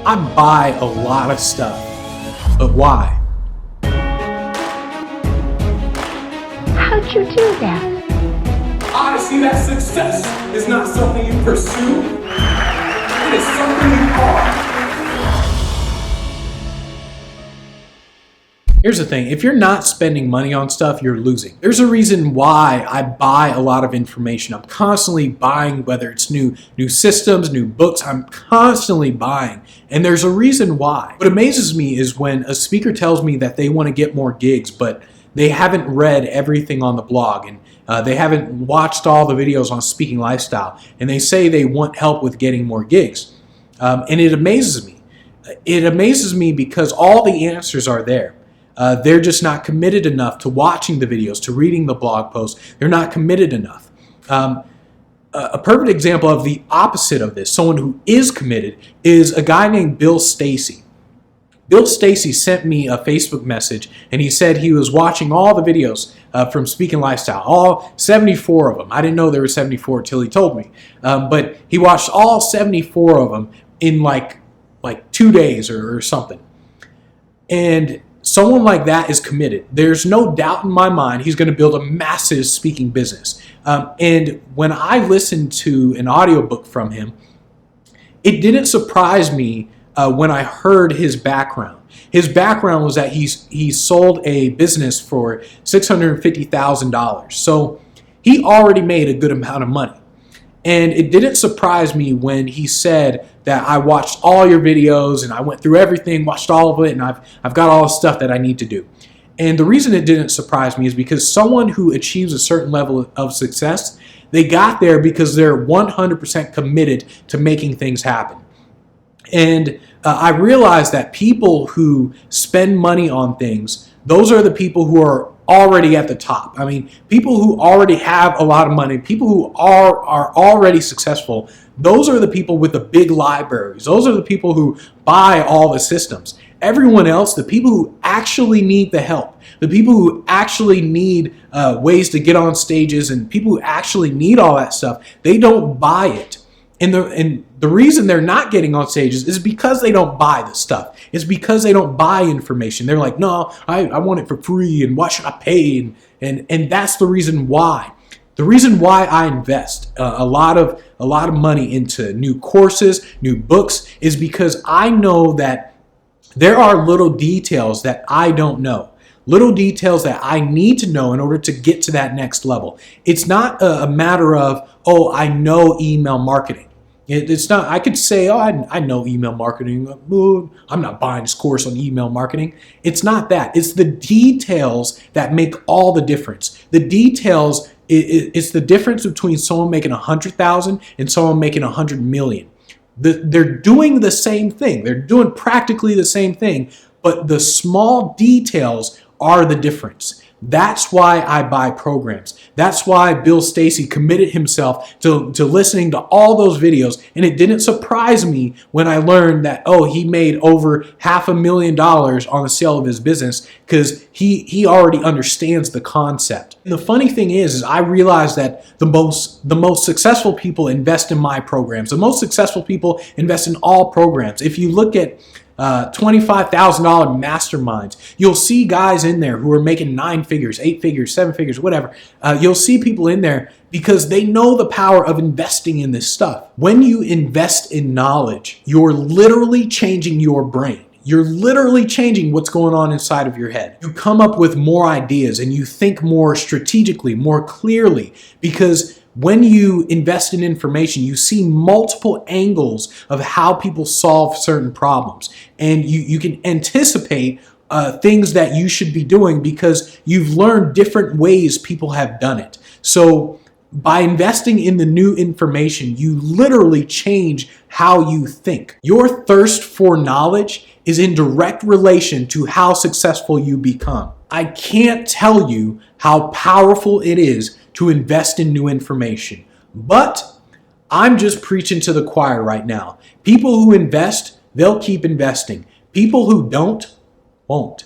I buy a lot of stuff, but why? How'd you do that? I see that success is not something you pursue, it is something you are. Here's the thing, if you're not spending money on stuff, you're losing. There's a reason why I buy a lot of information. I'm constantly buying, whether it's new systems, new books, I'm constantly buying. And there's a reason why. What amazes me is when a speaker tells me that they want to get more gigs, but they haven't read everything on the blog and they haven't watched all the videos on Speaking Lifestyle, and they say they want help with getting more gigs. And it amazes me. It amazes me because all the answers are there. They're just not committed enough to watching the videos, to reading the blog posts. They're not committed enough. A perfect example of the opposite of this, someone who is committed, is a guy named Bill Stacy. Bill Stacy sent me a Facebook message, and he said he was watching all the videos from Speaking Lifestyle, all 74 of them. I didn't know there were 74 until he told me. But he watched all 74 of them in like 2 days or something. And someone like that is committed. There's no doubt in my mind he's going to build a massive speaking business. And when I listened to an audiobook from him, it didn't surprise me when I heard his background. His background was that he sold a business for $650,000. So he already made a good amount of money. And it didn't surprise me when he said that I watched all your videos and I went through everything, watched all of it, and I've got all the stuff that I need to do. And the reason it didn't surprise me is because someone who achieves a certain level of success, they got there because they're 100% committed to making things happen. And I realized that people who spend money on things, those are the people who are already at the top. I mean, people who already have a lot of money, people who are already successful, those are the people with the big libraries. Those are the people who buy all the systems. Everyone else, the people who actually need the help, the people who actually need ways to get on stages, and people who actually need all that stuff, they don't buy it. And the reason they're not getting on stages is because they don't buy the stuff. It's because they don't buy information. They're like, no, I want it for free, and why should I pay? And that's the reason why. The reason why I invest a lot of money into new courses, new books, is because I know that there are little details that I don't know. Little details that I need to know in order to get to that next level. It's not a matter of, oh, I know email marketing. It's not, I could say, oh, I know email marketing. I'm not buying this course on email marketing. It's not that. It's the details that make all the difference. The details, it's the difference between someone making 100,000 and someone making 100 million. They're doing the same thing. They're doing practically the same thing, but the small details are the difference. That's why I buy programs. That's why Bill Stacy committed himself to listening to all those videos. And it didn't surprise me when I learned that, oh, he made over $500,000 on the sale of his business because he already understands the concept. And the funny thing is I realized that the most successful people invest in my programs. The most successful people invest in all programs. If you look at $25,000 masterminds, you'll see guys in there who are making 9 figures, 8 figures, 7 figures, whatever. You'll see people in there because they know the power of investing in this stuff. When you invest in knowledge, you're literally changing your brain. You're literally changing what's going on inside of your head. You come up with more ideas and you think more strategically, more clearly, because when you invest in information, you see multiple angles of how people solve certain problems. And you can anticipate things that you should be doing because you've learned different ways people have done it. So by investing in the new information, you literally change how you think. Your thirst for knowledge is in direct relation to how successful you become. I can't tell you how powerful it is to invest in new information, but I'm just preaching to the choir right now. People who invest, they'll keep investing. People who don't, won't.